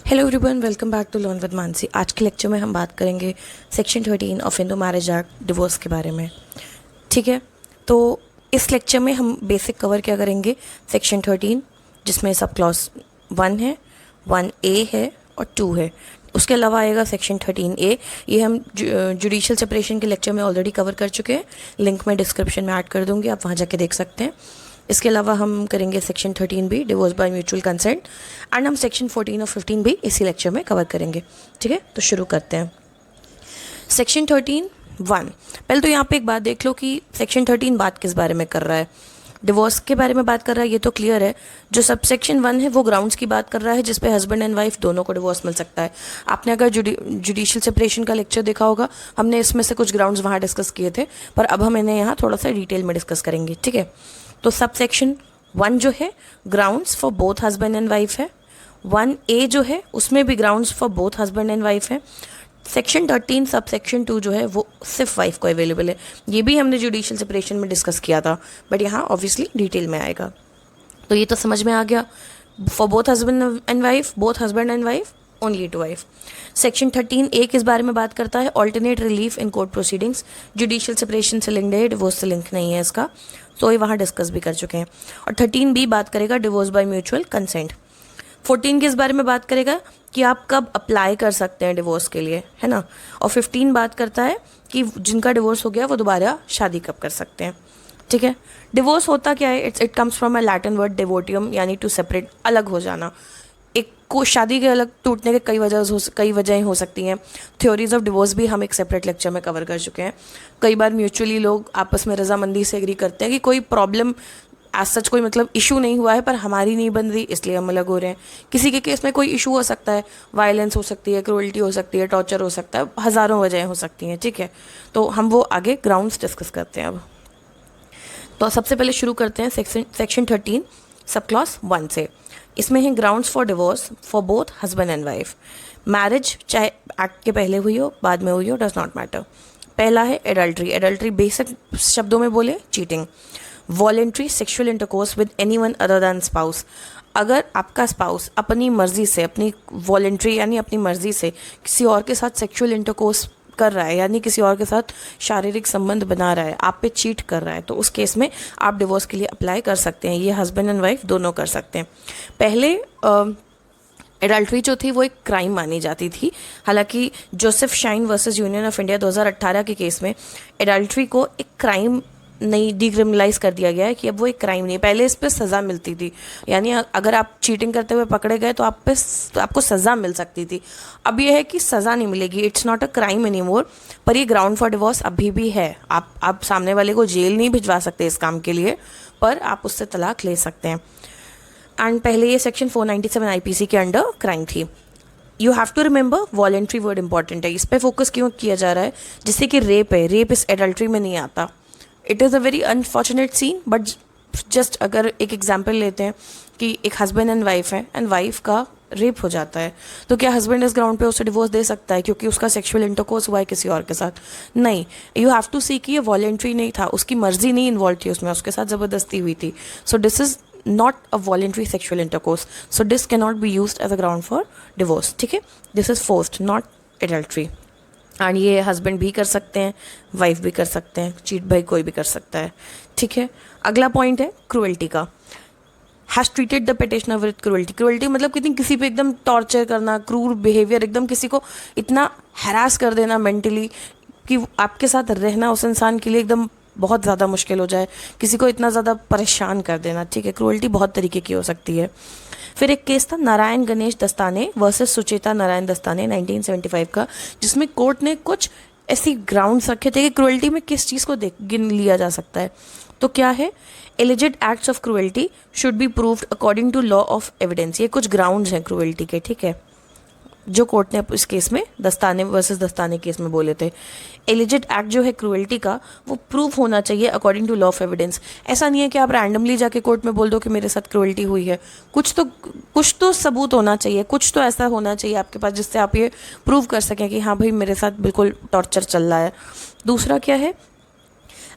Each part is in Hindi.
Hello everyone, welcome back to learn with Mansi. आज के लेक्चर में हम बात करेंगे सेक्शन 13 ऑफ हिंदू मैरिज एक्ट डिवोर्स के बारे में। ठीक है, तो इस लेक्चर में हम बेसिक कवर क्या करेंगे, सेक्शन 13 जिसमें सब क्लॉज 1 है, 1A है और 2 है। उसके अलावा आएगा सेक्शन 13A। ये हम जुडिशियल सेपरेशन के लेक्चर में ऑलरेडी कवर कर चुके हैं, लिंक मैं डिस्क्रिप्शन में ऐड कर दूंगी, आप वहाँ जाके देख सकते हैं। इसके अलावा हम करेंगे section 13B divorce by mutual consent, and हम सेक्शन 14 और 15 भी इसी लेक्चर में कवर करेंगे। ठीक है, तो शुरू करते हैं। सेक्शन 13(1). पहले तो यहाँ पे एक बात देख लो कि सेक्शन 13 बात किस बारे में कर रहा है। डिवोर्स के बारे में बात कर रहा है, ये तो क्लियर है। जो सब सेक्शन 1 है वो ग्राउंड्स की बात कर रहा है जिसपे हस्बैंड एंड वाइफ दोनों को डिवोर्स मिल सकता है। आपने अगर जुडिशियल सेपरेशन का लेक्चर देखा होगा, हमने इसमें से कुछ ग्राउंड्स वहाँ डिस्कस किए थे, पर अब हम इन्हें यहाँ थोड़ा सा डिटेल में डिस्कस करेंगे। ठीक है, तो सब सेक्शन 1 जो है grounds for both husband and wife है। 1A जो है उसमें भी grounds for both husband and wife है। सेक्शन 13 सब सेक्शन 2 जो है वो सिर्फ वाइफ को अवेलेबल है। ये भी हमने जुडिशियल सेपरेशन में डिस्कस किया था, बट यहाँ ऑब्वियसली डिटेल में आएगा। तो ये तो समझ में आ गया, for both husband and wife, both husband and wife, only to wife. Section 13A किस बारे में बात करता है, alternate relief in court proceedings. Judicial separation से लिंक्ड है, डिवोर्स से लिंक नहीं है इसका, तो ये वहाँ डिस्कस भी कर चुके हैं। और 13B बात करेगा डिवोर्स बाय म्यूचुअल कंसेंट। 14 किस बारे में बात करेगा कि आप कब अप्लाई कर सकते हैं डिवोर्स के लिए, है ना। और 15 बात करता है कि जिनका डिवोर्स हो गया वो दोबारा शादी कब कर सकते हैं। ठीक है, डिवोर्स होता क्या है, it comes from a Latin word डिवोटियम, यानी टू सेपरेट, अलग हो जाना। एक को शादी के अलग टूटने के कई वजहें हो सकती हैं। थ्योरीज ऑफ डिवोर्स भी हम एक सेपरेट लेक्चर में कवर कर चुके हैं। कई बार म्यूचुअली लोग आपस में रजामंदी से एग्री करते हैं कि कोई प्रॉब्लम एज सच कोई मतलब इशू नहीं हुआ है, पर हमारी नहीं बन रही इसलिए हम अलग हो रहे हैं। किसी के केस में कोई इशू हो सकता है, वायलेंस हो सकती है, क्रूअल्टी हो सकती है, टॉर्चर हो सकता है, हज़ारों वजहें हो सकती हैं। ठीक है, तो हम वो आगे ग्राउंड्स डिस्कस करते हैं अब। तो सबसे पहले शुरू करते हैं सेक्शन 13 सब क्लॉज 1 से। इसमें है grounds for divorce for both husband and wife. Marriage चाहे एक्ट के पहले हुई हो बाद में हुई हो, डज नॉट मैटर। पहला है एडल्ट्री। एडल्ट्री बेसिक शब्दों में बोले cheating. Voluntary sexual intercourse with anyone other than spouse. अगर आपका स्पाउस अपनी मर्जी से, अपनी वॉलेंट्री यानी अपनी मर्जी से किसी और के साथ सेक्शुअल इंटरकोर्स कर रहा है, यानी किसी और के साथ शारीरिक संबंध बना रहा है, आप पे चीट कर रहा है, तो उस केस में आप डिवोर्स के लिए अप्लाई कर सकते हैं। ये हस्बैंड एंड वाइफ दोनों कर सकते हैं। पहले एडल्ट्री जो थी वो एक क्राइम मानी जाती थी। हालांकि Joseph shine versus union of India 2018 के केस में एडल्ट्री को एक क्राइम नहीं डिक्रिमिनलाइज कर दिया गया है कि अब वो एक क्राइम नहीं है। पहले इस पर सज़ा मिलती थी, यानी अगर आप चीटिंग करते हुए पकड़े गए तो आपको सज़ा मिल सकती थी। अब ये है कि सज़ा नहीं मिलेगी, it's not a crime any more, पर ये ग्राउंड फॉर डिवोर्स अभी भी है। आप सामने वाले को जेल नहीं भिजवा सकते इस काम के लिए, पर आप उससे तलाक ले सकते हैं। एंड पहले ये सेक्शन 497 IPC के अंडर क्राइम थी। You have to remember voluntary word important है, इस पर फोकस क्यों किया जा रहा है, जिससे कि रेप है, रेप इस एडल्ट्री में नहीं आता। It is a very unfortunate scene, but just अगर एक एग्जाम्पल लेते हैं कि एक हस्बैंड एंड वाइफ है एंड वाइफ का रेप हो जाता है, तो क्या हस्बैंड इस ग्राउंड पे उसे डिवोर्स दे सकता है क्योंकि उसका सेक्सुअल इंटरकोर्स हुआ है किसी और के साथ? नहीं, यू हैव टू सी कि ये वॉलेंट्री नहीं था, उसकी मर्जी नहीं इन्वॉल्व थी उसमें, उसके साथ ज़बरदस्ती हुई थी। So this is not a voluntary sexual intercourse, so this cannot be used as a ground for divorce. ठीक है, this is forced, not adultery. And ये हस्बैंड भी कर सकते हैं, वाइफ भी कर सकते हैं, चीट भाई कोई भी कर सकता है। ठीक है, अगला पॉइंट है क्रूअल्टी का। Has treated the petitioner with cruelty. Cruelty मतलब किसी पे एकदम टॉर्चर करना, क्रूर बिहेवियर, एकदम किसी को इतना हैरास कर देना मेंटली कि आपके साथ रहना उस इंसान के लिए एकदम बहुत ज़्यादा मुश्किल हो जाए, किसी को इतना ज़्यादा परेशान कर देना। ठीक है, क्रूअल्टी बहुत तरीके की हो सकती है। फिर एक केस था नारायण गणेश दस्ताने वर्सेस सुचेता नारायण दस्ताने 1975 का, जिसमें कोर्ट ने कुछ ऐसी ग्राउंड्स रखे थे कि क्रूअल्टी में किस चीज़ को गिन लिया जा सकता है। तो क्या है, alleged acts of cruelty should be proved according to law of evidence. ये कुछ ग्राउंड्स हैं क्रूअल्टी के। ठीक है, जो कोर्ट ने इस केस में दस्ताने वर्सेस दस्ताने केस में बोले थे। एलिजेड एक्ट जो है क्रूअल्टी का वो प्रूव होना चाहिए according to law of evidence. ऐसा नहीं है कि आप रैंडमली जाके कोर्ट में बोल दो कि मेरे साथ क्रूअल्टी हुई है। कुछ तो सबूत होना चाहिए, कुछ तो ऐसा होना चाहिए आपके पास जिससे आप ये प्रूव कर सकें कि हाँ भाई मेरे साथ बिल्कुल टॉर्चर चल रहा है। दूसरा क्या है,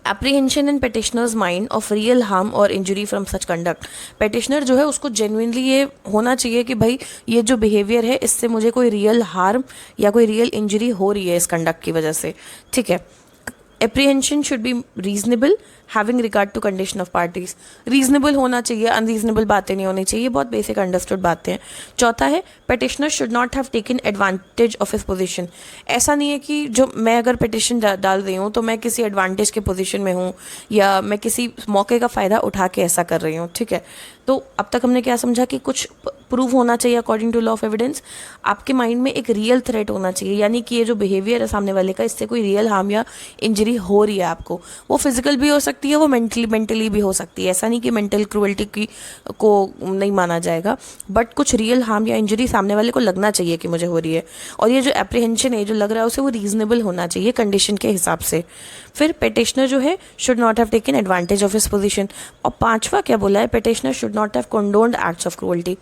apprehension in petitioners mind of real harm और injury from such conduct. Petitioner जो है उसको जेन्युइनली ये होना चाहिए कि भाई ये जो बिहेवियर है इससे मुझे कोई रियल हार्म या कोई रियल इंजरी हो रही है इस कंडक्ट की वजह से, ठीक है। Apprehension should be reasonable having regard to condition of parties. Reasonable होना चाहिए, अनरीजनेबल बातें नहीं होनी चाहिए, बहुत बेसिक अंडरस्टूड बातें हैं। चौथा है petitioner should not have taken advantage of his position. ऐसा नहीं है कि जो मैं अगर पिटिशन डाल रही हूँ तो मैं किसी एडवांटेज के पोजीशन में हूँ या मैं किसी मौके का फ़ायदा उठा के ऐसा कर रही हूँ, ठीक है। तो अब तक हमने क्या समझा कि कुछ प्रूव होना चाहिए according to law of evidence. आपके माइंड में एक रियल थ्रेट होना चाहिए, यानी कि ये जो बिहेवियर है सामने वाले का, इससे कोई रियल हार्म या इंजरी हो रही है आपको। वो फिजिकल भी हो सकती है, वो मेंटली भी हो सकती है। ऐसा नहीं कि मेंटल क्रूअल्टी की को नहीं माना जाएगा, बट कुछ रियल हार्म या इंजरी सामने वाले को लगना चाहिए कि मुझे हो रही है। और ये जो एप्रीहेंशन है जो लग रहा है उसे वो रीजनेबल होना चाहिए कंडीशन के हिसाब से। फिर पेटिशनर जो है should not have taken advantage of his position. और पांचवा क्या बोला है, petitioner should not have कंडोन्ड acts of cruelty.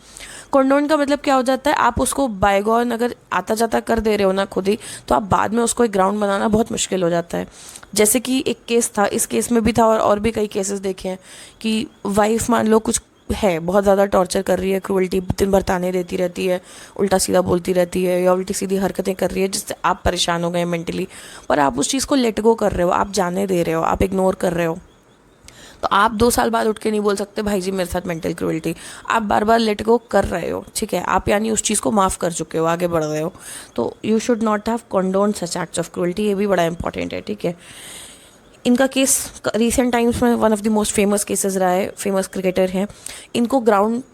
Condone का मतलब क्या हो जाता है, आप उसको बायगॉन अगर आता जाता कर दे रहे हो ना खुद ही, तो आप बाद में उसको एक ग्राउंड बनाना बहुत मुश्किल हो जाता है। जैसे कि एक केस था, इस केस में भी था और भी कई केसेस देखे हैं कि वाइफ मान लो कुछ है, बहुत ज़्यादा टॉर्चर कर रही है, क्रूअल्टी दिन भर ताने देती रहती है, उल्टा सीधा बोलती रहती है या उल्टी सीधी हरकतें कर रही है जिससे आप परेशान हो गए मेंटली, पर आप उस चीज़ को लेट गो कर रहे हो, आप जाने दे रहे हो, आप इग्नोर कर रहे हो। तो आप 2 साल बाद उठ के नहीं बोल सकते भाई जी मेरे साथ मेंटल क्रूअल्टी, आप बार बार लेट गो कर रहे हो, ठीक है। आप यानी उस चीज़ को माफ़ कर चुके हो, आगे बढ़ रहे हो। तो you should not have condone such acts of cruelty, ये भी बड़ा इंपॉर्टेंट है, ठीक है। इनका केस रिसेंट टाइम्स में one of the most famous cases रहा है, फेमस क्रिकेटर हैं, इनको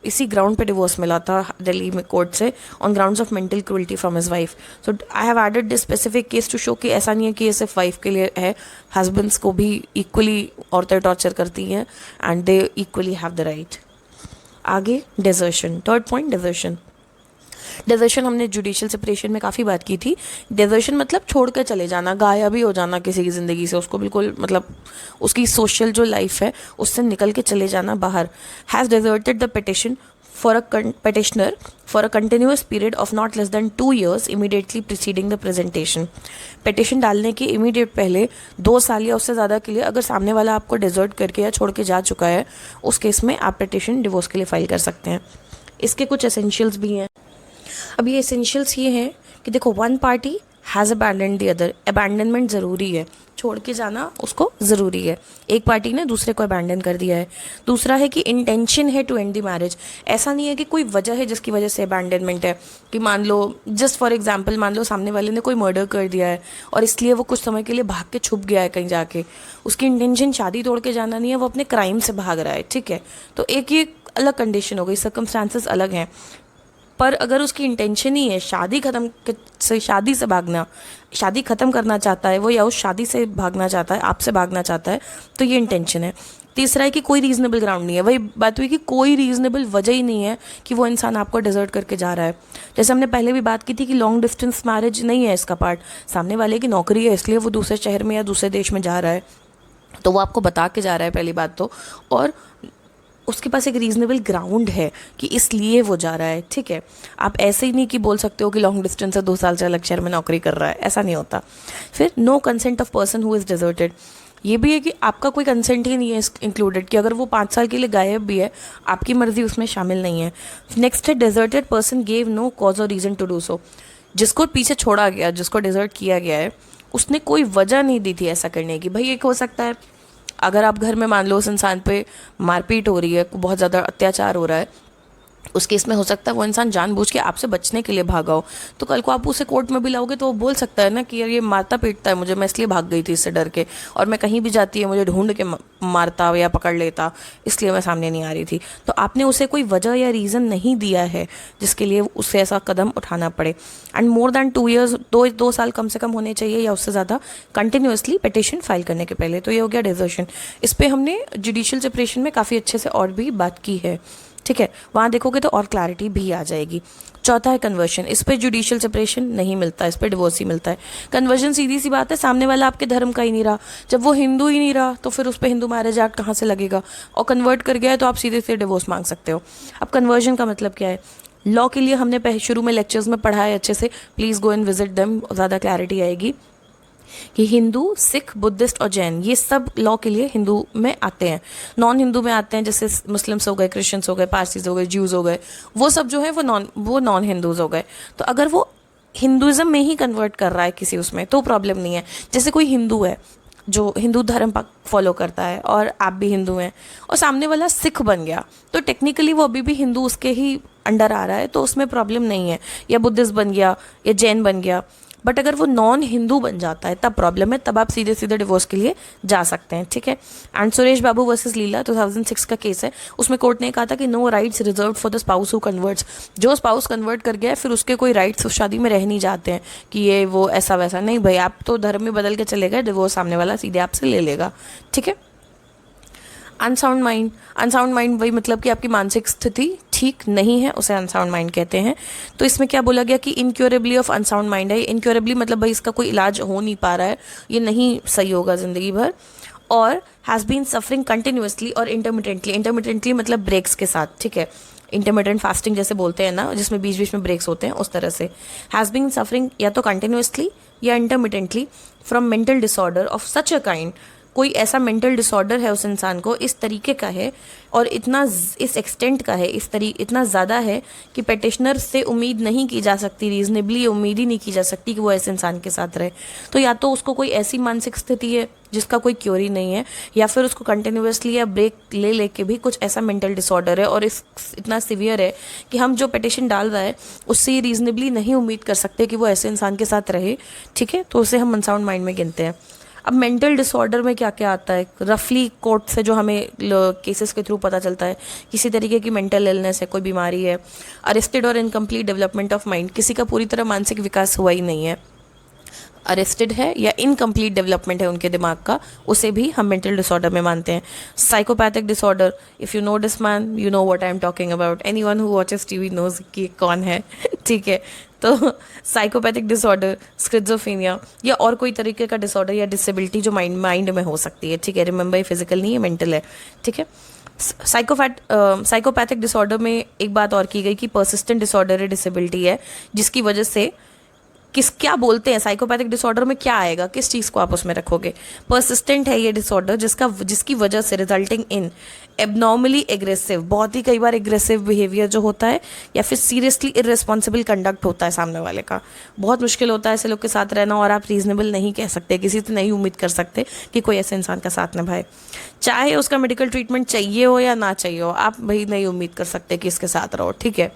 इसी ग्राउंड पे डिवोर्स मिला था दिल्ली में कोर्ट से on grounds of mental cruelty from his wife. So I have added this specific case to show कि ऐसा नहीं है कि ये सिर्फ वाइफ के लिए है, हस्बैंड्स को भी इक्वली औरतें टॉर्चर करती हैं and they equally have the right. आगे desertion, third point desertion. Desertion हमने जुडिशियल सेपरेशन में काफ़ी बात की थी। डेजर्शन मतलब छोड़ कर चले जाना, गायब ही हो जाना किसी की ज़िंदगी से, उसको बिल्कुल मतलब उसकी सोशल जो लाइफ है उससे निकल के चले जाना बाहर। Has deserted the petition for a petitioner for a continuous period of not less than 2 years immediately preceding the presentation। Petition डालने के इमीडिएट पहले 2 साल या उससे ज़्यादा के लिए अगर सामने वाला आपको डिजर्ट करके या छोड़ के जा चुका है, उस केस में आप पिटिशन डिवोर्स के लिए फाइल कर सकते हैं। इसके कुछ एसेंशियल्स भी हैं। अब ये एसेंशियल्स ये हैं कि देखो, one party has abandon the other. Abandonment ज़रूरी है, छोड़ के जाना उसको ज़रूरी है। एक पार्टी ने दूसरे को अबैंडन कर दिया है। दूसरा है कि इंटेंशन है टू एंड द मैरिज। ऐसा नहीं है कि कोई वजह है जिसकी वजह से अबैंडनमेंट है, कि मान लो जस्ट फॉर एग्जांपल मान लो सामने वाले ने कोई मर्डर कर दिया है और इसलिए वो कुछ समय के लिए भाग के छुप गया है कहीं जाके, उसकी इंटेंशन शादी तोड़ के जाना नहीं है, वो अपने क्राइम से भाग रहा है, ठीक है। तो एक ये अलग कंडीशन हो गई, सर्कमस्टांसेस अलग हैं। पर अगर उसकी इंटेंशन ही है शादी से भागना, शादी ख़त्म करना चाहता है वो, या उस शादी से भागना चाहता है, आपसे भागना चाहता है, तो ये इंटेंशन है। तीसरा है कि कोई रीज़नेबल ग्राउंड नहीं है। वही बात हुई कि कोई रीज़नेबल वजह ही नहीं है कि वो इंसान आपको डिजर्ट करके जा रहा है। जैसे हमने पहले भी बात की थी कि लॉन्ग डिस्टेंस मैरिज नहीं है इसका पार्ट, सामने वाले की नौकरी है इसलिए वो दूसरे शहर में या दूसरे देश में जा रहा है, तो वो आपको बता के जा रहा है पहली बात तो, और उसके पास एक रीजनेबल ग्राउंड है कि इसलिए वो जा रहा है, ठीक है। आप ऐसे ही नहीं कि बोल सकते हो कि लॉन्ग डिस्टेंस से 2 साल से अलग शहर में नौकरी कर रहा है, ऐसा नहीं होता। फिर no consent of person who is deserted. ये भी है कि आपका कोई कंसेंट ही नहीं है इंक्लूडेड, कि अगर वो 5 साल के लिए गायब भी है, आपकी मर्जी उसमें शामिल नहीं है। नेक्स्ट है deserted person gave no cause or reason to do so. जिसको पीछे छोड़ा गया, जिसको डिजर्ट किया गया है, उसने कोई वजह नहीं दी थी ऐसा करने की। भाई एक हो सकता है अगर आप घर में मान लो उस इंसान पे मारपीट हो रही है, बहुत ज़्यादा अत्याचार हो रहा है, उस केस में हो सकता है वो इंसान जानबूझ के आपसे बचने के लिए भागा हो, तो कल को आप उसे कोर्ट में भी लाओगे तो वो बोल सकता है ना कि यार ये मारता पीटता है मुझे, मैं इसलिए भाग गई थी इससे डर के, और मैं कहीं भी जाती है मुझे ढूंढ के मारता या पकड़ लेता, इसलिए मैं सामने नहीं आ रही थी। तो आपने उसे कोई वजह या रीज़न नहीं दिया है जिसके लिए उसे ऐसा कदम उठाना पड़े। एंड मोर दैन 2 years, 2 साल कम से कम होने चाहिए या उससे ज़्यादा कंटिन्यूसली पिटिशन फाइल करने के पहले। तो ये हो गया डिजर्शन। इस पर हमने जुडिशियल सेपरेशन में काफ़ी अच्छे से और भी बात की है, ठीक है। वहाँ देखोगे तो और क्लैरिटी भी आ जाएगी। चौथा है कन्वर्शन। इस पे जुडिशियल सेपरेशन नहीं मिलता, इस पे डिवोर्स ही मिलता है। कन्वर्जन सीधी सी बात है, सामने वाला आपके धर्म का ही नहीं रहा, जब वो हिंदू ही नहीं रहा तो फिर उस पर हिंदू मैरिज एक्ट कहाँ से लगेगा, और कन्वर्ट कर गया है तो आप सीधे सीधे डिवोर्स मांग सकते हो। अब कन्वर्जन का मतलब क्या है, लॉ के लिए हमने शुरू में लेक्चर्स में पढ़ा है अच्छे से, please go and visit them, ज़्यादा क्लैरिटी आएगी। कि हिंदू, सिख, बुद्धिस्ट और जैन ये सब लॉ के लिए हिंदू में आते हैं। नॉन हिंदू में आते हैं जैसे मुस्लिम्स हो गए, क्रिश्चियंस हो गए, पारसीज हो गए, ज्यूज़ हो गए, वो सब जो है वो नॉन हिंदूज हो गए। तो अगर वो हिंदुज़म में ही कन्वर्ट कर रहा है किसी उसमें तो प्रॉब्लम नहीं है। जैसे कोई हिंदू है जो हिंदू धर्म फॉलो करता है और आप भी हिंदू हैं और सामने वाला सिख बन गया, तो टेक्निकली वो अभी भी हिंदू उसके ही अंडर आ रहा है, तो उसमें प्रॉब्लम नहीं है। या बुद्धिस्ट बन गया या जैन बन गया, बट अगर वो नॉन हिंदू बन जाता है तब प्रॉब्लम है, तब आप सीधे सीधे डिवोर्स के लिए जा सकते हैं, ठीक है। एंड सुरेश बाबू वर्सेस लीला 2006 का केस है, उसमें कोर्ट ने कहा था कि no rights reserve for the spouse who converts. जो स्पाउस कन्वर्ट कर गया है फिर उसके कोई राइट्स उस शादी में रह नहीं जाते हैं कि ये वो ऐसा वैसा नहीं भाई, आप तो धर्म में बदल के चले गए, डिवोर्स सामने वाला सीधे आपसे ले लेगा, ठीक है। अनसाउंड माइंड वही मतलब कि आपकी मानसिक स्थिति ठीक नहीं है, उसे अनसाउंड माइंड कहते हैं। तो इसमें क्या बोला गया कि इनक्योरेबली ऑफ अनसाउंड माइंड है। इनक्योरेबली मतलब भाई इसका कोई इलाज हो नहीं पा रहा है, ये नहीं सही होगा ज़िंदगी भर। और हैज़ बीन सफरिंग कंटिन्यूसली और इंटरमिटेंटली मतलब ब्रेक्स के साथ, ठीक है। इंटरमिटेंट फास्टिंग जैसे बोलते हैं ना, जिसमें बीच बीच में ब्रेक्स होते हैं, उस तरह से। हैज़ बीन सफरिंग या तो कंटिन्यूसली या intermittently from mental disorder of such a kind, कोई ऐसा मेंटल डिसऑर्डर है उस इंसान को, इस तरीके का है और इतना इस एक्सटेंट का है, इतना ज़्यादा है कि पेटिशनर से उम्मीद नहीं की जा सकती, रीजनेबली उम्मीद ही नहीं की जा सकती कि वो ऐसे इंसान के साथ रहे। तो या तो उसको कोई ऐसी मानसिक स्थिति है जिसका कोई क्योर ही नहीं है, या फिर उसको कंटिन्यूसली या ब्रेक ले लेके भी कुछ ऐसा मेंटल डिसऑर्डर है और इतना सिवियर है कि हम जो पिटिशन डाल रहा है उससे ये रीजनेबली नहीं उम्मीद कर सकते कि वो ऐसे इंसान के साथ रहे, ठीक है। तो उसे हम अनसाउंड माइंड में गिनते हैं। अब मेंटल डिसऑर्डर में क्या क्या आता है, रफली कोर्ट से जो हमें केसेस के थ्रू पता चलता है, किसी तरीके की मेंटल इलनेस है, कोई बीमारी है, अरेस्टेड और इनकम्प्लीट डेवलपमेंट ऑफ माइंड, किसी का पूरी तरह मानसिक विकास हुआ ही नहीं है, अरेस्टेड है या इनकम्प्लीट डेवलपमेंट है उनके दिमाग का, उसे भी हम मेंटल डिसऑर्डर में मानते हैं। Psychopathic disorder, if you know this man you know what I am talking about, anyone who watches TV knows कि कौन है, ठीक है। तो साइकोपैथिक डिसऑर्डर, स्किज़ोफ्रेनिया या और कोई तरीके का डिसऑर्डर या डिसेबिलिटी जो माइंड में हो सकती है, ठीक है। रिमेंबर, ये फिजिकल नहीं है, मेंटल है, ठीक है। साइकोपैथिक डिसऑर्डर में एक बात और की गई कि पर्सिस्टेंट डिसऑर्डर है, डिसेबिलिटी है, जिसकी वजह से क्या बोलते हैं साइकोपैथिक डिसऑर्डर में क्या आएगा, किस चीज़ को आप उसमें रखोगे। पर्सिस्टेंट है ये डिसऑर्डर जिसकी वजह से रिजल्टिंग इन एबनॉर्मली एग्रेसिव, बहुत ही कई बार एग्रेसिव बिहेवियर जो होता है, या फिर सीरियसली इररिस्पॉन्सिबल कंडक्ट होता है सामने वाले का। बहुत मुश्किल होता है ऐसे लोग के साथ रहना और आप रीजनेबल नहीं कह सकते, किसी से नहीं उम्मीद कर सकते कि कोई ऐसे इंसान का साथ निभाए, चाहे उसका मेडिकल ट्रीटमेंट चाहिए हो या ना चाहिए हो, आप भाई नहीं उम्मीद कर सकते कि इसके साथ रहो, ठीक है।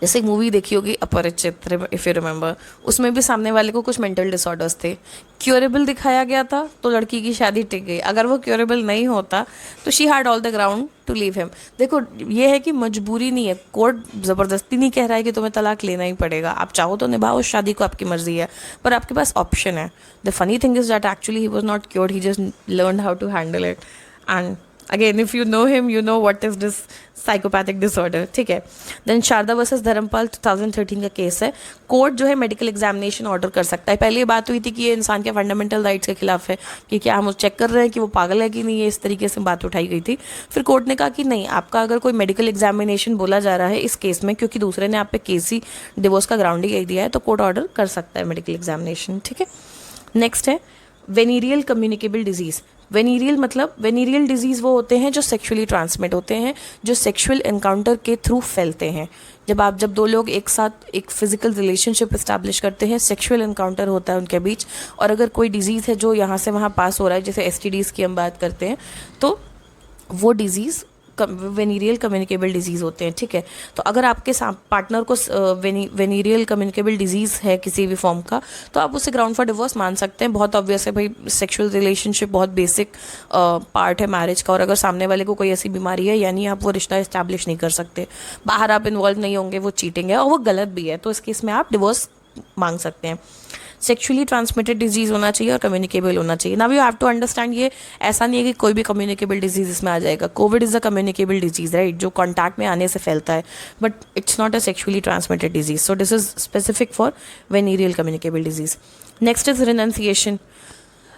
जैसे एक मूवी देखी होगी अपरिचित, इफ़ यू रिमेंबर, उसमें भी सामने वाले को कुछ मेंटल डिसऑर्डर्स थे, क्योरेबल दिखाया गया था तो लड़की की शादी टिक गई। अगर वो क्योरेबल नहीं होता तो she had all the ground to leave him. देखो ये है कि मजबूरी नहीं है, कोर्ट ज़बरदस्ती नहीं कह रहा है कि तुम्हें तलाक लेना ही पड़ेगा, आप चाहो तो निभाओ उस शादी को, आपकी मर्जी है, पर आपके पास ऑप्शन है। The funny thing is that actually he was not cured, he just learn how to handle it. And again if you know him you know what is this psychopathic disorder, ठीक है। देन शारदा वर्सेस धर्मपाल 2013 का केस है। कोर्ट जो है मेडिकल एग्जामिनेशन ऑर्डर कर सकता है। पहले ये बात हुई थी कि ये इंसान के फंडामेंटल राइट्स के खिलाफ है, कि क्या हम चेक कर रहे हैं कि वो पागल है कि नहीं है, इस तरीके से बात उठाई गई थी। फिर कोर्ट ने कहा कि नहीं, आपका अगर कोई मेडिकल एग्जामिनेशन बोला जा रहा है इस केस में, क्योंकि दूसरे ने आप पे केस ही डिवोर्स का ग्राउंड ही दिया है, तो कोर्ट ऑर्डर कर सकता है मेडिकल एग्जामिनेशन, ठीक है। नेक्स्ट है वेनीरियल कम्युनिकेबल डिजीज़। वेनीरियल डिजीज़ वो होते हैं जो सेक्सुअली ट्रांसमिट होते हैं, जो सेक्सुअल एनकाउंटर के थ्रू फैलते हैं। जब दो लोग एक साथ एक फिजिकल रिलेशनशिप इस्टेब्लिश करते हैं, सेक्सुअल एनकाउंटर होता है उनके बीच, और अगर कोई डिजीज़ है जो यहाँ से वहाँ पास हो रहा है, जैसे STDs की हम बात करते हैं, तो वो डिजीज़ वेनीरियल कम्युनिकेबल डिजीज़ होते हैं, ठीक है। तो अगर आपके पार्टनर को वेनीरियल कम्युनिकेबल डिजीज़ है किसी भी फॉर्म का, तो आप उसे ग्राउंड फॉर डिवोर्स मान सकते हैं। बहुत ऑब्वियस है भाई, सेक्सुअल रिलेशनशिप बहुत बेसिक पार्ट है मैरिज का, और अगर सामने वाले को कोई ऐसी बीमारी है, यानी आप वो रिश्ता इस्टेब्लिश नहीं कर सकते, बाहर आप इन्वॉल्व नहीं होंगे, वो चीटिंग है और वो गलत भी है, तो इस केस में आप डिवोर्स मांग सकते हैं। सेक्सुअली ट्रांसमिटेड डिजीज़ होना चाहिए और कम्युनिकेबल होना चाहिए। Now you have to understand, ये ऐसा नहीं है कि कोई भी कम्युनिकेबल डिजीज़ इसमें आ जाएगा। Covid is a communicable disease, right, जो कॉन्टैक्ट में आने से फैलता है, but it's not a sexually transmitted disease, so this is specific for वेनीरियल communicable disease. Next is renunciation.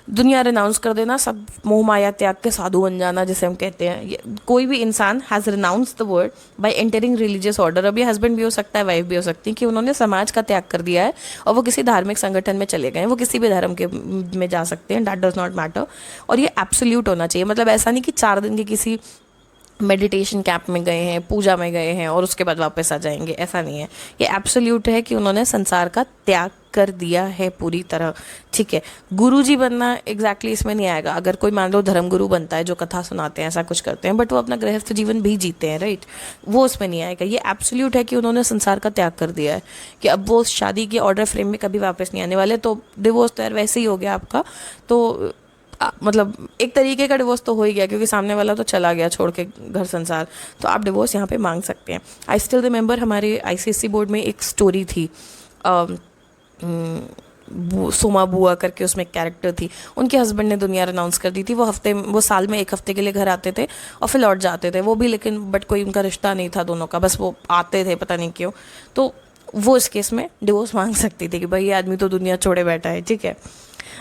दुनिया रिनाउंस कर देना, सब मोह माया त्याग के साधु बन जाना जिसे हम कहते हैं। ये कोई भी इंसान has renounce the word by entering religious order. अब ये हस्बैंड भी हो सकता है, वाइफ भी हो सकती है, कि उन्होंने समाज का त्याग कर दिया है और वो किसी धार्मिक संगठन में चले गए, वो किसी भी धर्म के में जा सकते हैं, दैट डज नॉट मैटर। और ये एब्सोल्यूट होना चाहिए, मतलब ऐसा नहीं कि 4 दिन के किसी मेडिटेशन कैंप में गए हैं, पूजा में गए हैं और उसके बाद वापस आ जाएंगे, ऐसा नहीं है। ये एब्सोल्यूट है कि उन्होंने संसार का त्याग कर दिया है पूरी तरह, ठीक है। गुरुजी बनना एग्जैक्टली इसमें नहीं आएगा। अगर कोई मान लो धर्मगुरु बनता है जो कथा सुनाते हैं, ऐसा कुछ करते हैं, बट वो अपना गृहस्थ जीवन भी जीते हैं, राइट, वो उसमें नहीं आएगा। ये एब्सोल्यूट है कि उन्होंने संसार का त्याग कर दिया है, कि अब वो शादी के ऑर्डर फ्रेम में कभी वापस नहीं आने वाले। तो डिवोर्स तो यार वैसे ही हो गया आपका, तो मतलब एक तरीके का डिवोर्स तो हो ही गया, क्योंकि सामने वाला तो चला गया छोड़ के घर संसार, तो आप डिवोर्स यहाँ पे मांग सकते हैं। आई स्टिल रिमेंबर हमारे ICSE बोर्ड में एक स्टोरी थी, सोमा बुआ करके उसमें एक कैरेक्टर थी, उनके हस्बैंड ने दुनिया अनाउंस कर दी थी। वो साल में 1 हफ्ते के लिए घर आते थे और फिर लौट जाते थे, वो भी, लेकिन बट कोई उनका रिश्ता नहीं था दोनों का, बस वो आते थे, पता नहीं क्यों। तो वो इस केस में डिवोर्स मांग सकती थी कि भाई ये आदमी तो दुनिया छोड़े बैठा है, ठीक है।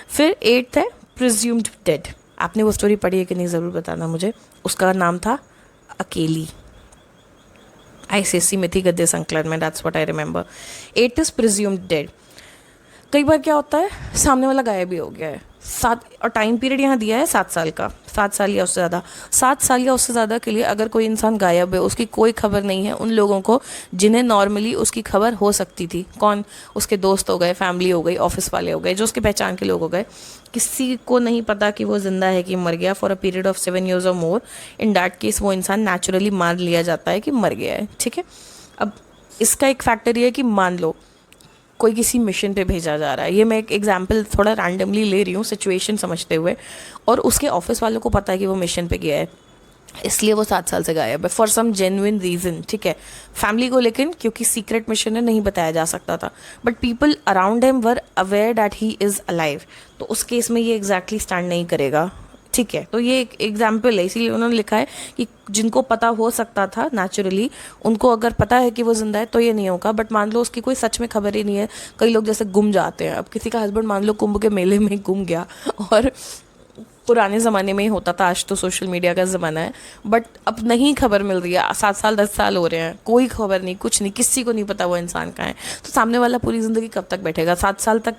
फिर 8th है प्रिज्यूम्ड डेड। आपने वो स्टोरी पढ़ी है कि नहीं, ज़रूर बताना मुझे। उसका नाम था अकेली, ICSE में थी, गद्य संकलन में, that's what I remember. 8th is presumed dead. कई बार क्या होता है, सामने वाला गायब भी हो गया है, 7, और टाइम पीरियड यहाँ दिया है 7 साल का, 7 साल या उससे ज़्यादा। 7 साल या उससे ज़्यादा के लिए अगर कोई इंसान गायब है, उसकी कोई खबर नहीं है, उन लोगों को जिन्हें नॉर्मली उसकी खबर हो सकती थी, कौन, उसके दोस्त हो गए, फैमिली हो गई, ऑफिस वाले हो गए, जो उसके पहचान के लोग हो गए, किसी को नहीं पता कि वो जिंदा है कि मर गया for a period of 7 years और मोर। इन दैट केस वो इंसान नेचुरली मान लिया जाता है कि मर गया है, ठीक है। अब इसका एक फैक्टर ये है कि मान लो कोई किसी मिशन पे भेजा जा रहा है, ये मैं एक एग्जांपल थोड़ा रैंडमली ले रही हूँ सिचुएशन समझते हुए, और उसके ऑफिस वालों को पता है कि वो मिशन पे गया है, इसलिए वो 7 साल से गायब है फॉर सम जेन्युइन रीज़न, ठीक है। फैमिली को लेकिन क्योंकि सीक्रेट मिशन है नहीं बताया जा सकता था, but people around him were aware that he is alive, तो उस केस में ये एग्जैक्टली स्टैंड नहीं करेगा, ठीक है। तो ये एक एग्जाम्पल है, इसीलिए उन्होंने लिखा है कि जिनको पता हो सकता था नेचुरली, उनको अगर पता है कि वो जिंदा है तो ये नहीं होगा। बट मान लो उसकी कोई सच में खबर ही नहीं है, कई लोग जैसे गुम जाते हैं, अब किसी का हस्बैंड मान लो कुंभ के मेले में गुम गया, और पुराने ज़माने में ही होता था, आज तो सोशल मीडिया का ज़माना है, बट अब नहीं खबर मिल रही है, 7 साल 10 साल हो रहे हैं, कोई खबर नहीं, कुछ नहीं, किसी को नहीं पता वो इंसान कहाँ है, तो सामने वाला पूरी ज़िंदगी कब तक बैठेगा? 7 साल तक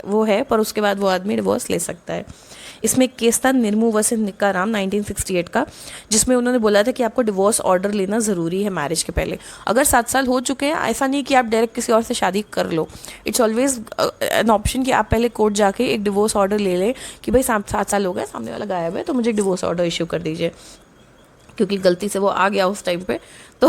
वो है, पर उसके बाद वो आदमी डिवोर्स ले सकता है। इसमें एक केस था निर्मू वर्सेस निक्काराम 1968 का, जिसमें उन्होंने बोला था कि आपको डिवोर्स ऑर्डर लेना ज़रूरी है मैरिज के पहले। अगर 7 साल हो चुके हैं, ऐसा नहीं कि आप डायरेक्ट किसी और से शादी कर लो, इट्स ऑलवेज एन ऑप्शन कि आप पहले कोर्ट जाके एक डिवोर्स ऑर्डर ले लें कि भाई 7 साल हो गए, सामने वाला गायब है, तो मुझे डिवोर्स ऑर्डर इशू कर दीजिए, क्योंकि गलती से वो आ गया उस टाइम पे तो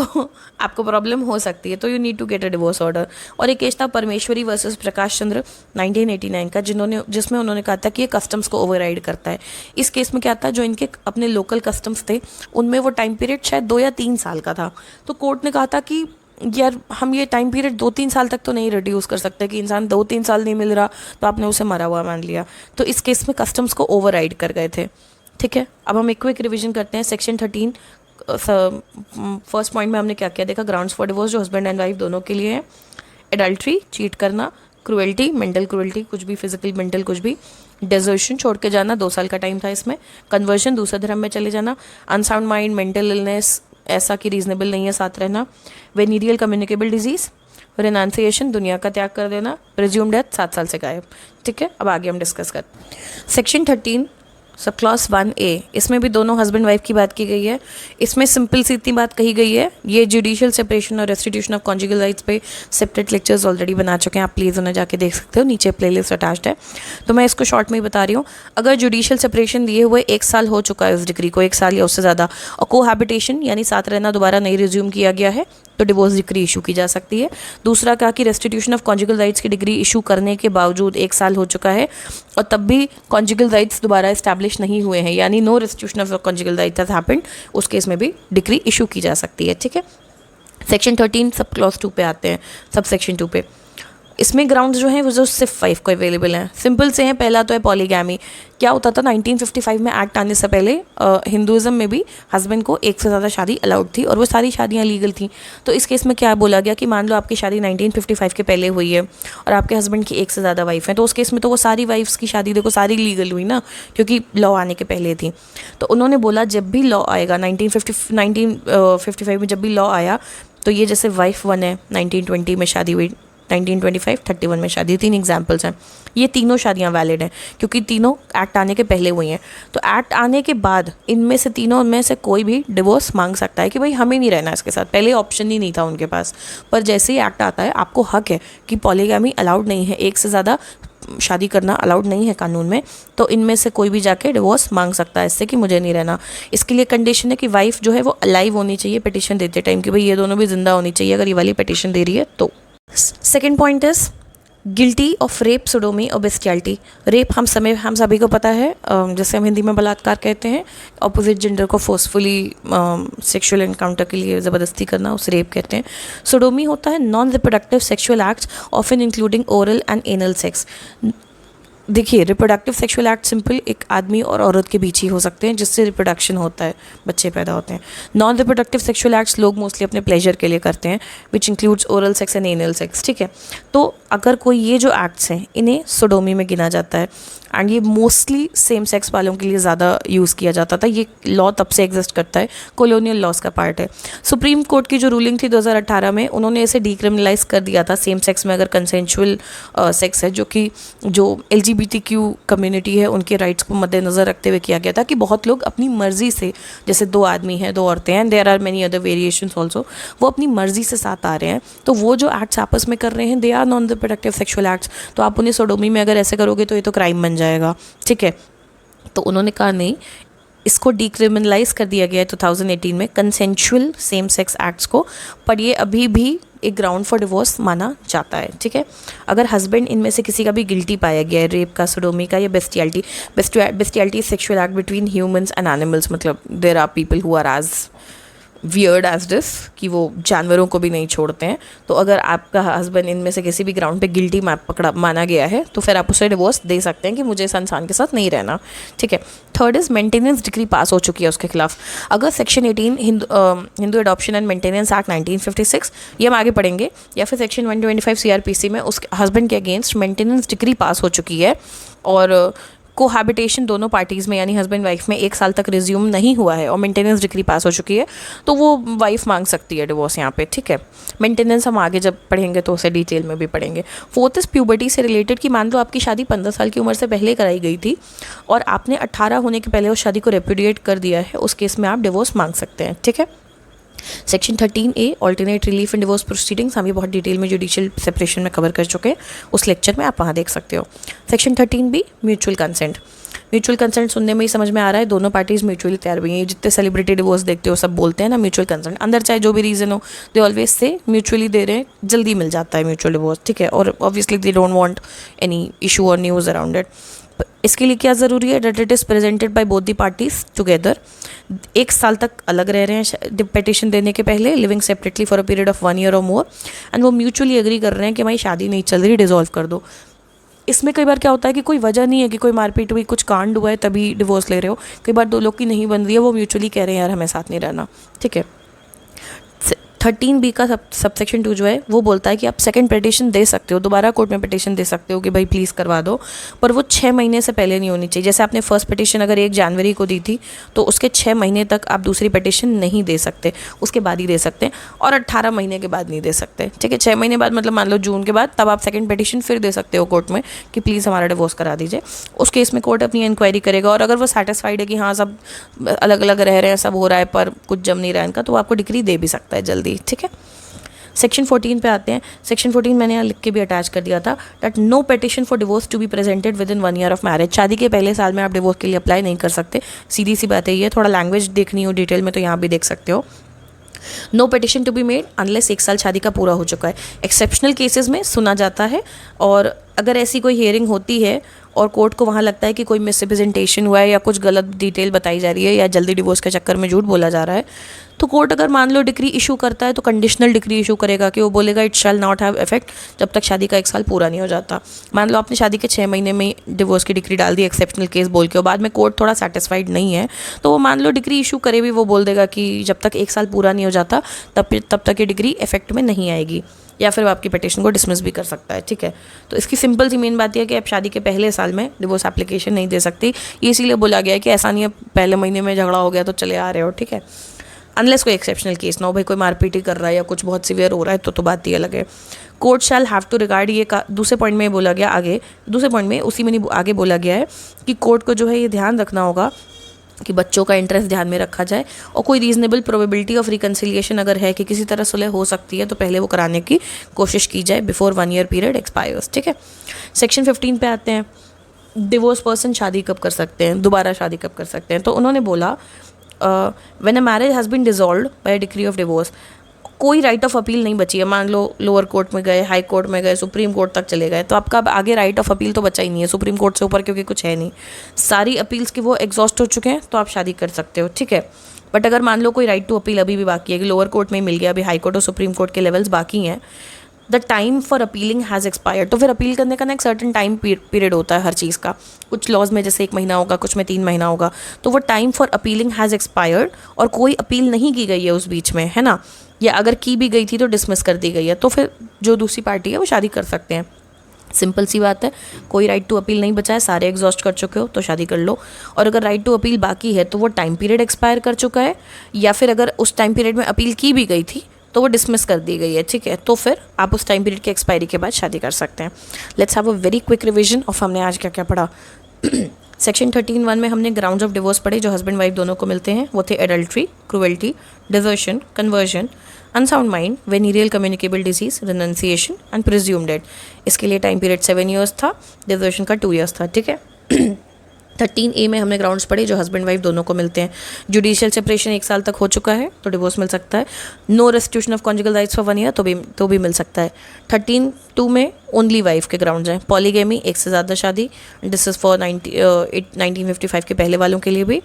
आपको प्रॉब्लम हो सकती है, तो you need to get a divorce order. और एक केस था परमेश्वरी वर्सेस प्रकाश चंद्र 1989 का, जिसमें उन्होंने कहा था कि ये कस्टम्स को ओवरराइड करता है। इस केस में क्या था, जो इनके अपने लोकल कस्टम्स थे उनमें वो टाइम पीरियड शायद 2 या 3 साल का था, तो कोर्ट ने कहा था कि यार हम ये टाइम पीरियड 2-3 साल तक तो नहीं रिड्यूस कर सकते, कि इंसान 2-3 साल नहीं मिल रहा तो आपने उसे मरा हुआ मान लिया, तो इस केस में कस्टम्स को ओवरराइड कर गए थे, ठीक है। अब हम एक क्विक रिविजन करते हैं। सेक्शन 13 फर्स्ट पॉइंट में हमने क्या क्या देखा, ग्राउंड्स फॉर डिवोर्स जो हस्बैंड एंड वाइफ दोनों के लिए है, एडल्ट्री चीट करना, क्रुएल्टी मेंटल क्रुएल्टी कुछ भी, फिजिकल मेंटल कुछ भी, डेजर्शन छोड़ के जाना 2 साल का टाइम था इसमें, कन्वर्जन दूसरे धर्म में चले जाना, अनसाउंड माइंड मेंटल इलनेस ऐसा कि रीजनेबल नहीं है साथ रहना, वेनीरियल कम्युनिकेबल डिजीज, रेनाउंसिएशन दुनिया का त्याग कर देना, प्रिज्यूम डेथ 7 साल से गायब, ठीक है। अब आगे हम डिस्कस करते हैं सेक्शन 13 सब क्लॉज 1A, इसमें भी दोनों हस्बैंड वाइफ की बात की गई है। इसमें सिंपल सी इतनी बात कही गई है, ये जुडिशियल सेपरेशन और रेस्टिट्यूशन ऑफ कॉन्जुगल राइट्स पे सेपरेट लेक्चर्स ऑलरेडी बना चुके हैं, आप प्लीज़ उन्हें जाके देख सकते हो, नीचे प्लेलिस्ट अटैच्ड है, तो मैं इसको शॉर्ट में ही बता रही हूँ। अगर जुडिशियल सेपरेशन दिए हुए 1 साल हो चुका है उस डिग्री को, 1 साल या उससे ज़्यादा, और कोहैबिटेशन यानी साथ रहना दोबारा नहीं रिज्यूम किया गया है, तो डिवोर्स डिग्री इशू की जा सकती है। दूसरा कहा कि रेस्टिट्यूशन ऑफ कॉन्जुगल राइट्स की डिग्री इशू करने के बावजूद 1 साल हो चुका है और तब भी कॉन्जुगल राइट्स दोबारा इस्टेब्लिश नहीं हुए हैं, यानी no restitution of conjugal rights has happened, उस केस में भी डिग्री इशू की जा सकती है, ठीक है। सेक्शन 13 सब क्लॉज 2 पे आते हैं, सब सेक्शन 2 पे। इसमें ग्राउंड्स जो हैं वो जो सिर्फ 5 को अवेलेबल हैं, सिंपल से हैं। पहला तो है पॉलीगैमी। क्या होता था 1955 में एक्ट आने से पहले हिंदुज़म में भी हस्बैंड को एक से ज़्यादा शादी अलाउड थी और वो सारी शादियाँ लीगल थी। तो इस केस में क्या बोला गया कि मान लो आपकी शादी 1955 के पहले हुई है और आपके हस्बैंड की एक से ज़्यादा वाइफ है, तो उस केस में तो वो सारी वाइफ्स की शादी देखो सारी लीगल हुई ना, क्योंकि लॉ आने के पहले थी। तो उन्होंने बोला जब भी लॉ आएगा 1955 में जब भी लॉ आया, तो ये जैसे वाइफ 1 है 1920 में शादी हुई, 1925 31 में शादी, 3 एग्जाम्पल्स हैं। ये तीनों शादियां वैलिड हैं क्योंकि तीनों एक्ट आने के पहले हुई हैं। तो एक्ट आने के बाद इनमें से तीनों में से कोई भी डिवोर्स मांग सकता है कि भाई हमें नहीं रहना इसके साथ। पहले ऑप्शन ही नहीं था उनके पास, पर जैसे ही एक्ट आता है आपको हक है कि पॉलीगैमी अलाउड नहीं है, एक से ज़्यादा शादी करना अलाउड नहीं है कानून में। तो इनमें से कोई भी जाके डिवोर्स मांग सकता है इससे कि मुझे नहीं रहना। इसके लिए कंडीशन है कि वाइफ जो है वो अलाइव होनी चाहिए पिटिशन देते टाइम, कि भाई ये दोनों भी जिंदा होनी चाहिए अगर ये वाली पिटिशन दे रही है तो। Second point is guilty of rape, sodomy और बेस्टियलिटी। रेप हम सभी को पता है, जैसे हम हिंदी में बलात्कार कहते हैं, ऑपोजिट जेंडर को फोर्सफुली सेक्सुअल एनकाउंटर के लिए ज़बरदस्ती करना, उसे रेप कहते हैं। सोडोमी होता है non reproductive sexual acts often including oral and anal sex. देखिए रिप्रोडक्टिव सेक्सुअल एक्ट सिंपल एक आदमी और औरत के बीच ही हो सकते हैं जिससे रिप्रोडक्शन होता है, बच्चे पैदा होते हैं। नॉन रिप्रोडक्टिव सेक्सुअल एक्ट्स लोग मोस्टली अपने प्लेजर के लिए करते हैं, which includes oral sex and anal sex, ठीक है। तो अगर कोई ये जो एक्ट्स हैं इन्हें सोडोमी में गिना जाता है एंड ये मोस्टली सेम सेक्स वालों के लिए ज़्यादा यूज़ किया जाता था। ये लॉ तब से एग्जिस्ट करता है, कॉलोनियल लॉज का पार्ट है। सुप्रीम कोर्ट की जो रूलिंग थी 2018 में, उन्होंने इसे डीक्रिमिनलाइज कर दिया था सेम सेक्स में अगर कंसेंशुअल सेक्स है, जो कि जो LGBTQ कम्युनिटी है उनके राइट्स को मद्देनज़र रखते हुए किया गया था कि बहुत लोग अपनी मर्जी से, जैसे 2 आदमी हैं 2 औरतें हैं, there are many other variations also, वो अपनी मर्जी से साथ आ रहे हैं, तो वो जो एक्ट्स आपस में कर रहे हैं they are non reproductive sexual acts. तो आप उन्हें सोडोमी में अगर ऐसे करोगे तो ये तो क्राइम बन जाएगा, ठीक है। तो उन्होंने कहा नहीं, इसको डीक्रिमिनलाइज कर दिया गया है 2018 में कंसेंशुअल सेम सेक्स एक्ट्स को, पर ये अभी भी एक ग्राउंड फॉर डिवोर्स माना जाता है, ठीक है। अगर हस्बैंड इनमें से किसी का भी गिल्टी पाया गया है, रेप का, सोडोमी का या bestiality sexual act between humans and animals, मतलब there are people who are as weird as this कि वो जानवरों को भी नहीं छोड़ते हैं। तो अगर आपका हस्बैंड इनमें से किसी भी ग्राउंड पे गिल्टी माना गया है तो फिर आप उसे डिवोर्स दे सकते हैं कि मुझे इस इंसान के साथ नहीं रहना, ठीक है। Third is maintenance decree pass हो चुकी है उसके खिलाफ। अगर section 18 Hindu adoption and maintenance act 1956, ये हम आगे पढ़ेंगे, या फिर सेक्शन 125 CRPC में उसके हस्बैंड के अगेंस्ट मेंटेनेंस डिक्री पास हो चुकी है और कोहैबिटेशन दोनों पार्टीज़ में यानी हस्बैंड वाइफ में 1 साल तक रिज्यूम नहीं हुआ है और मेंटेनेंस डिक्री पास हो चुकी है, तो वो वाइफ मांग सकती है डिवोर्स यहाँ पे, ठीक है। मेंटेनेंस हम आगे जब पढ़ेंगे तो उसे डिटेल में भी पढ़ेंगे। फोर्थ इज प्यूबर्टी से रिलेटेड कि मान लो आपकी शादी 15 साल की उम्र से पहले कराई गई थी और आपने 18 होने के पहले उस शादी को रेपुडिएट कर दिया है, उस केस में आप डिवोर्स मांग सकते हैं, ठीक है। Section 13A alternate relief and divorce proceedings हम ये बहुत डिटेल में जुडिशियल सेपरेशन में कवर कर चुके हैं, उस लेक्चर में आप वहाँ देख सकते हो। Section 13B mutual consent. Mutual consent सुनने में ही समझ में आ रहा है दोनों पार्टीज म्यूचुअली तैयार हुई हैं। जितने सेलिब्रिटी डिवोर्स देखते हो सब बोलते हैं ना म्यूचुअल कंसेंट, अंदर चाहे जो भी रीज़न हो दे ऑलवेज से म्यूचुअली दे रहे हैं, जल्दी मिल जाता है म्यूचुअल डिवोर्स, ठीक है। और obviously they don't want any issue or news around it. इसके लिए क्या ज़रूरी है, date it is presented by both the parties together. 1 साल तक अलग रह रहे हैं पिटिशन देने के पहले, living separately for a period of 1 year और मोर, एंड वो म्यूचुअली एग्री कर रहे हैं कि भाई शादी नहीं चल रही, डिसॉल्व कर दो। इसमें कई बार क्या होता है कि कोई वजह नहीं है कि कोई मारपीट हुई, कुछ कांड हुआ है तभी डिवोर्स ले रहे हो। कई बार 2 लोग की नहीं बन रही है, वो म्यूचुअली कह रहे हैं यार हमें साथ नहीं रहना, ठीक है। 13B का सबसेक्शन 2 जो है वो बोलता है कि आप सेकंड पिटिशन दे सकते हो, दोबारा कोर्ट में पिटिशन दे सकते हो कि भाई प्लीज़ करवा दो, पर वो 6 महीने से पहले नहीं होनी चाहिए। जैसे आपने फर्स्ट पिटिशन अगर 1 जनवरी को दी थी तो उसके 6 महीने तक आप दूसरी पिटिशन नहीं दे सकते, उसके बाद ही दे सकते हैं, और 18 महीने के बाद नहीं दे सकते, ठीक है। 6 महीने बाद मतलब मान लो जून के बाद, तब आप सेकंड पिटिशन फिर दे सकते हो कोर्ट में कि प्लीज़ हमारा डिवोर्स करा दीजिए। उस केस में कोर्ट अपनी इंक्वायरी करेगा और अगर वो सेटिस्फाइड है कि हाँ सब अलग अलग रह रहे हैं, सब हो रहा है पर कुछ जम नहीं रहा है इनका, तो वो आपको डिक्री दे भी सकता है जल्दी, ठीक है। सेक्शन 14 पे आते हैं। सेक्शन 14 मैंने यहाँ लिख के भी अटैच कर दिया था, that no petition for divorce to be presented within 1 year of marriage. शादी के पहले साल में आप डिवोर्स के लिए अप्लाई नहीं कर सकते, सीधी सी बात है ये। थोड़ा लैंग्वेज देखनी हो डिटेल में तो यहाँ भी देख सकते हो। No petition to be made unless 1 साल शादी का पूरा हो चुका है। एक्सेप्शनल केसेस में सुना जाता है और अगर ऐसी कोई हियरिंग होती है और कोर्ट को वहाँ लगता है कि कोई मिसरिप्रेजेंटेशन हुआ है या कुछ गलत डिटेल बताई जा रही है या जल्दी डिवोर्स के चक्कर में झूठ बोला जा रहा है, तो कोर्ट अगर मान लो डिक्री इशू करता है तो कंडीशनल डिक्री इशू करेगा कि वो बोलेगा it shall not have effect जब तक शादी का 1 साल पूरा नहीं हो जाता। मान लो आपने शादी के 6 महीने में डिवोर्स की डिक्री डाल दी एक्सेप्शनल केस बोल के, और बाद में कोर्ट थोड़ा सेटिस्फाइड नहीं है तो वो मान लो डिक्री इशू करे भी, वो बोल देगा कि जब तक 1 साल पूरा नहीं हो जाता तब तक ये डिग्री इफेक्ट में नहीं आएगी, या फिर वो आपकी पिटिशन को डिसमिस भी कर सकता है। ठीक है, तो इसकी सिंपल सी मेन बात यह है कि आप शादी के पहले साल में डिवोर्स एप्लीकेशन नहीं दे सकती। ये इसीलिए बोला गया है कि ऐसा नहीं है पहले महीने में झगड़ा हो गया तो चले आ रहे हो। ठीक है, अनलेस कोई एक्सेप्शनल केस ना हो, भाई कोई मारपीट ही कर रहा है या कुछ बहुत सीवियर हो रहा है तो बात ही अलग है। Court shall have to regard, ये दूसरे पॉइंट में बोला गया, आगे दूसरे पॉइंट में उसी में नहीं आगे बोला गया है कि कोर्ट को जो है ये ध्यान रखना होगा कि बच्चों का इंटरेस्ट ध्यान में रखा जाए, और कोई रीजनेबल प्रोबेबिलिटी ऑफ रिकन्सिलिएशन अगर है कि किसी तरह सुलह हो सकती है तो पहले वो कराने की कोशिश की जाए बिफोर 1 ईयर पीरियड एक्सपायर्स। ठीक है, सेक्शन 15 पे आते हैं। डिवोर्स पर्सन शादी कब कर सकते हैं, दोबारा शादी कब कर सकते हैं? तो उन्होंने बोला when a marriage has been dissolved by decree of divorce, कोई राइट ऑफ अपील नहीं बची है। मान लो लोअर कोर्ट में गए, हाई कोर्ट में गए, सुप्रीम कोर्ट तक चले गए, तो आपका अब आगे राइट ऑफ अपील तो बचा ही नहीं है सुप्रीम कोर्ट से ऊपर, क्योंकि कुछ है नहीं, सारी अपील्स की वो एग्जॉस्ट हो चुके हैं, तो आप शादी कर सकते हो। ठीक है, बट अगर मान लो कोई राइट टू अपील अभी भी बाकी है कि लोअर कोर्ट में मिल गया, अभी हाई कोर्ट और सुप्रीम कोर्ट के लेवल्स बाकी हैं, the time for appealing has expired, तो फिर अपील करने का ना एक सर्टन टाइम पीरियड होता है हर चीज़ का। कुछ लॉज में जैसे 1 महीना होगा, कुछ में 3 महीना होगा, तो वो time for appealing has expired, और कोई अपील नहीं की गई है उस बीच में, है ना, या अगर की भी गई थी तो डिसमिस कर दी गई है, तो फिर जो दूसरी पार्टी है वो शादी कर सकते हैं। सिंपल सी बात है, कोई राइट टू अपील नहीं बचा है, सारे एग्जॉस्ट कर चुके हो तो शादी कर लो। और अगर राइट टू अपील बाकी है तो वो टाइम पीरियड एक्सपायर कर चुका है, या फिर अगर उस टाइम पीरियड में अपील की भी गई थी तो वो डिसमिस कर दी गई है। ठीक है, तो फिर आप उस टाइम पीरियड की एक्सपायरी के बाद शादी कर सकते हैं। Let's have a very quick revision of हमने आज क्या क्या पढ़ा। सेक्शन 13(1) में हमने ग्राउंड्स ऑफ डिवोर्स पढ़े जो हस्बैंड वाइफ दोनों को मिलते हैं। वो थे adultery, cruelty, desertion, conversion, unsound mind, वेनीरियल communicable disease, renunciation and presumed death. इसके लिए टाइम पीरियड 7 ईयर्स था, डिजर्शन का 2 ईयर्स था। ठीक है, 13A में हमने ग्राउंड्स पढ़े जो हस्बैंड वाइफ दोनों को मिलते हैं। जुडिशियल सेपरेशन 1 साल तक हो चुका है तो डिवोर्स मिल सकता है। No restitution of conjugal rights for 1 year तो भी मिल सकता है। 13(2) में ओनली वाइफ के ग्राउंड्स हैं। पॉलीगेमी, एक से ज़्यादा शादी, दिस इज़ फॉर 1955 के पहले वालों के लिए भी।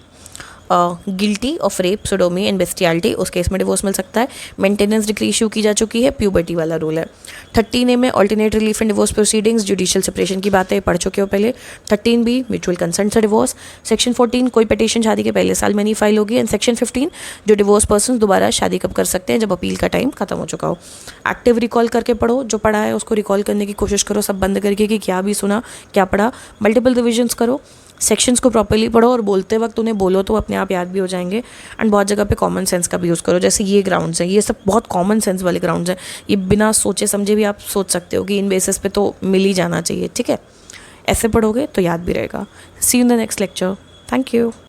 Guilty of rape, sodomy and bestiality, उस केस में डिवोर्स मिल सकता है। मेंटेनेंस डिक्री इशू की जा चुकी है, प्यूबर्टी वाला रूल है। 13A में alternate relief and divorce proceedings, judicial separation की बातें पढ़ चुके हो पहले। 13B म्यूचुअल कंसेंट से डिवोर्स। सेक्शन 14 कोई पिटीशन शादी के पहले साल में नहीं फाइल होगी। एंड सेक्शन 15 जो डिवोर्स पर्सन दोबारा शादी कब कर सकते हैं, जब अपील का टाइम खत्म हो चुका हो। एक्टिव रिकॉल करके पढ़ो, जो पढ़ा है उसको रिकॉल करने की कोशिश करो, सब बंद करके कि क्या भी सुना क्या पढ़ा। मल्टीपल रिविजन्स करो, सेक्शंस को प्रॉपर्ली पढ़ो, और बोलते वक्त उन्हें बोलो तो अपने आप याद भी हो जाएंगे। एंड बहुत जगह पे कॉमन सेंस का भी यूज़ करो, जैसे ये ग्राउंड्स हैं, ये सब बहुत कॉमन सेंस वाले ग्राउंड्स हैं, ये बिना सोचे समझे भी आप सोच सकते हो कि इन बेसिस पे तो मिल ही जाना चाहिए। ठीक है, ऐसे पढ़ोगे तो याद भी रहेगा। सी you in the next lecture. Thank you.